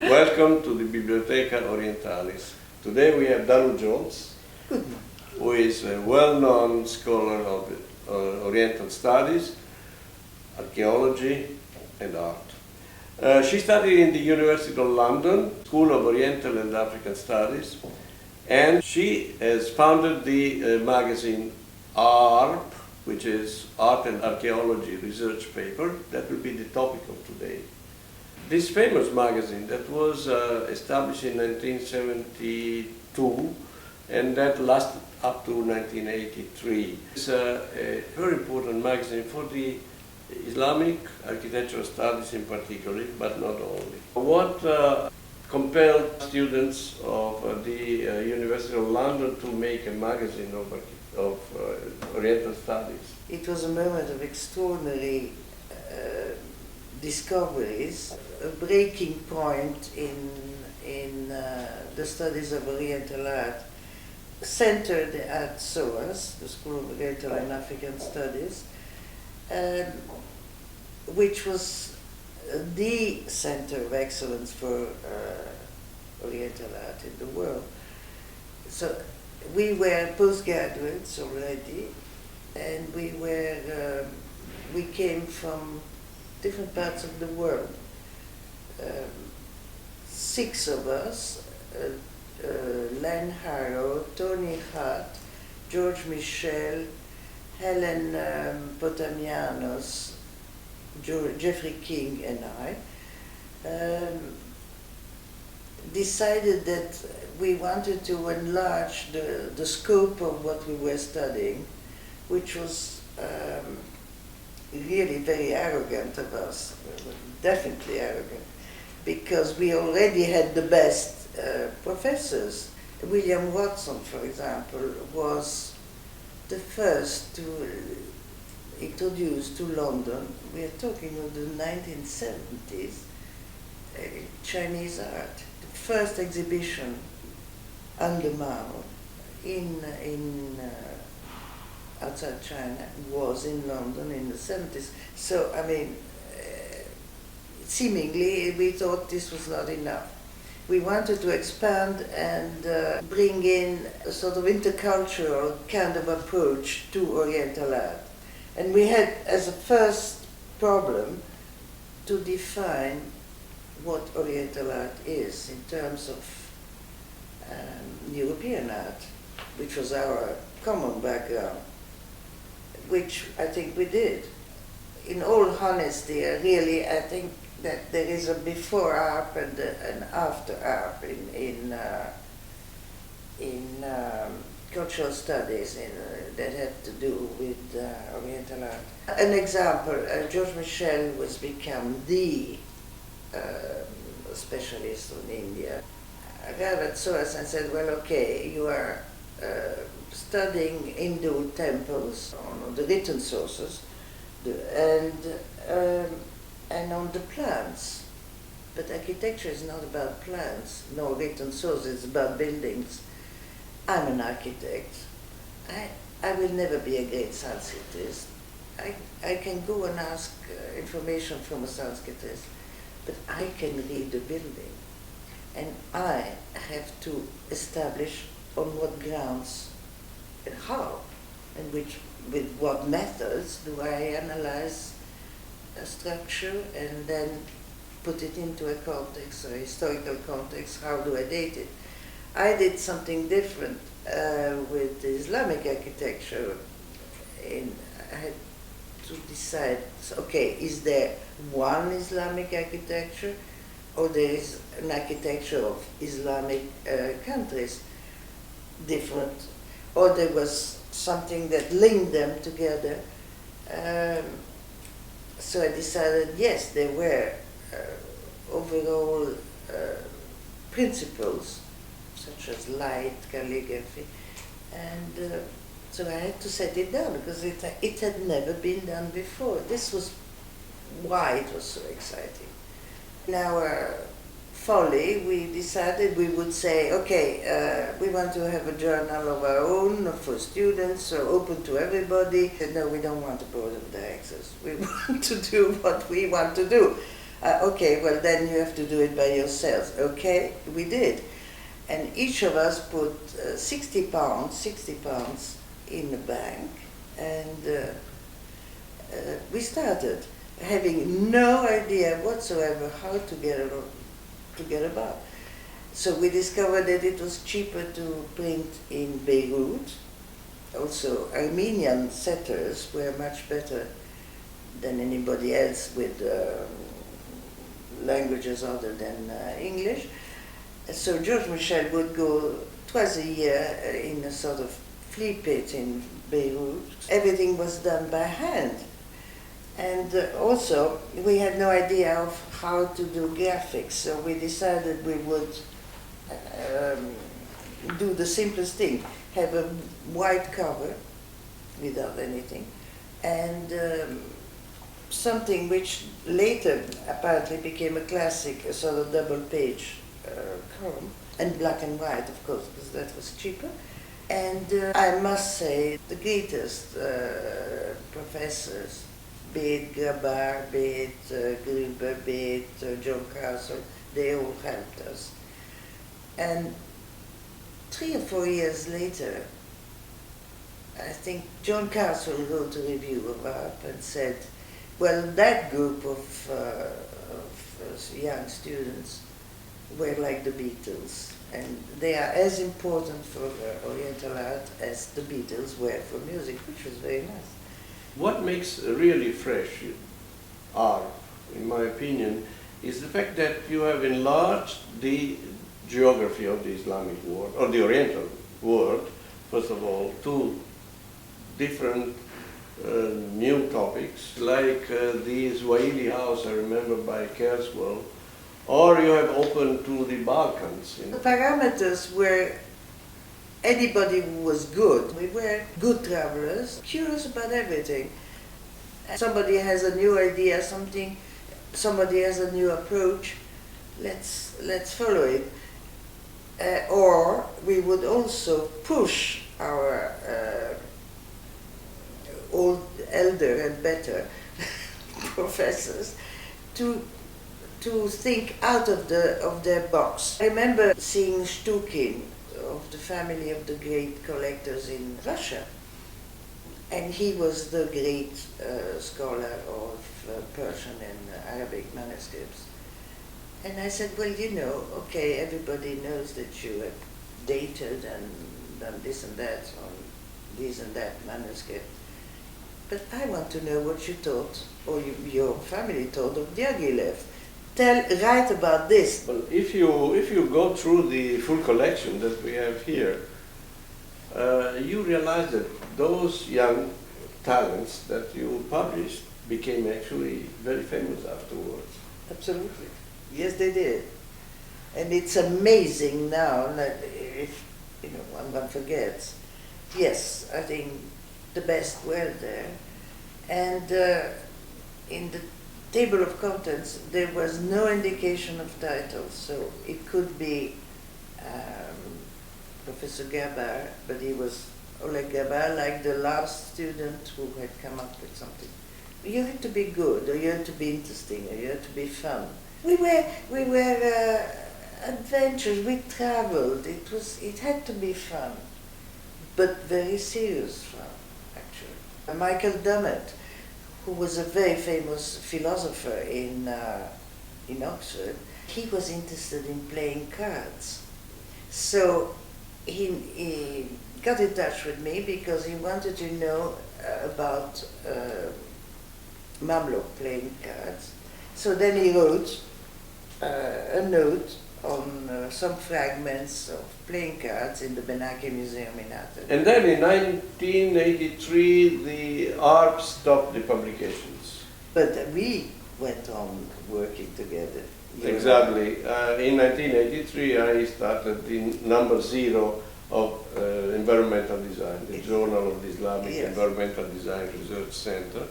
Welcome to the Bibliotheca Orientalis. Today we have Dalu Jones, who is a well-known scholar of Oriental studies, archaeology and art. She studied in the University of London, School of Oriental and African Studies, and she has founded the magazine AARP, which is Art and Archeology Research Paper. That will be the topic of today. This famous magazine that was established in 1972 and that lasted up to 1983. It's a very important magazine for the Islamic architectural studies in particular, but not only. What compelled students of the University of London to make a magazine of Oriental studies? It was a moment of extraordinary discoveries, a breaking point in the studies of Oriental art, centered at SOAS, the School of Oriental and African Studies, which was the center of excellence for Oriental art in the world. So we were postgraduates already, and we came from different parts of the world. 6 of us, Len Harrow, Tony Hart, George Michel, Helen Potamianos, Jeffrey King and I, decided that we wanted to enlarge the scope of what we were studying, which was really very arrogant of us, definitely arrogant, because we already had the best professors. William Watson, for example, was the first to introduce to London, we are talking of the 1970s, Chinese art. The first exhibition under Mao outside China was in London in the 70s. So, I mean, seemingly we thought this was not enough. We wanted to expand and bring in a sort of intercultural kind of approach to Oriental art. And we had as a first problem to define what Oriental art is in terms of European art, which was our common background, which I think we did. In all honesty, really, I think that there is a before AARP and an after AARP in cultural studies that had to do with Oriental art. An example, George Michel was become the specialist on India. I got at SOAS and said, well, okay, you are studying Hindu temples on the written sources and on the plans. But architecture is not about plans, no written sources, it's about buildings. I'm an architect. I will never be a great Sanskritist. I can go and ask information from a Sanskritist, but I can read the building. And I have to establish on what grounds and how, and with what methods do I analyze a structure and then put it into a context, a historical context, how do I date it? I did something different with the Islamic architecture. I had to decide, okay, is there one Islamic architecture or there is an architecture of Islamic countries different, or there was something that linked them together. So I decided, yes, there were overall principles such as light, calligraphy, and so I had to set it down because it had never been done before. This was why it was so exciting. In our folly, we decided we would say, okay, we want to have a journal of our own for students, so open to everybody. No, we don't want a board of directors. We want to do what we want to do. Okay, well then you have to do it by yourselves. Okay, we did. And each of us put 60 pounds in the bank, and we started having no idea whatsoever how to get about. So we discovered that it was cheaper to print in Beirut. Also, Armenian setters were much better than anybody else with languages other than English. So George Michel would go twice a year in a sort of flea pit in Beirut. Everything was done by hand. And also, we had no idea of how to do graphics, so we decided we would do the simplest thing, have a white cover without anything, and something which later apparently became a classic, a sort of double page column, and black and white, of course, because that was cheaper. And I must say, the greatest professors, be it Grabar, be it Gruber, be it John Castle, they all helped us. And 3 or 4 years later, I think John Castle wrote a review of AARP and said, well, that group of young students were like the Beatles, and they are as important for Oriental art as the Beatles were for music, which was very nice. What makes really fresh art, in my opinion, is the fact that you have enlarged the geography of the Islamic world, or the Oriental world, first of all, to different new topics, like the Swahili house, I remember, by Kerswell, or you have opened to the Balkans. The parameters were anybody who was good. We were good travelers, curious about everything. Somebody has a new idea, somebody has a new approach, let's follow it. Or we would also push our old, elder and better professors to think out of their box. I remember seeing Shtukin, of the family of the great collectors in Russia, and he was the great scholar of Persian and Arabic manuscripts. And I said, well, you know, okay, everybody knows that you have dated and done this and that on this and that manuscript, but I want to know what you thought, or your family thought, of Diaghilev. Write about this. Well, if you go through the full collection that we have here, you realize that those young talents that you published became actually very famous afterwards. Absolutely. Yes, they did. And it's amazing now that if one forgets. Yes, I think the best were there. And in the table of contents, there was no indication of titles, so it could be Professor Gabar, but he was Oleg Gabar, like the last student who had come up with something. You had to be good, or you had to be interesting, or you had to be fun. We were adventurous. We traveled. It had to be fun, but very serious fun, actually. Michael Dummett, who was a very famous philosopher in Oxford, he was interested in playing cards. So he got in touch with me because he wanted to know about Mamluk playing cards. So then he wrote a note on some fragments of playing cards in the Benaki Museum in Athens. And then in 1983, the AARP stopped the publications. But we went on working together. Exactly. In 1983, I started the number 0 of environmental design, the Journal of the Islamic Environmental Design Research Center.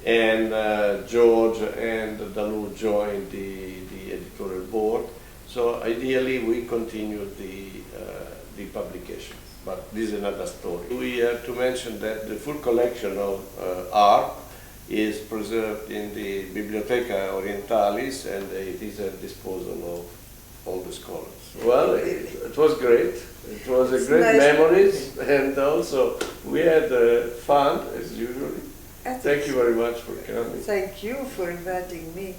And George and Dalu joined the editorial board. So ideally, we continued the publication, but this is another story. We have to mention that the full collection of AARP is preserved in the Bibliotheca Orientalis, and it is at disposal of all the scholars. Well, it was great. It was a great nice memories, and also we had fun as usually. Thank you very much for coming. Thank you for inviting me.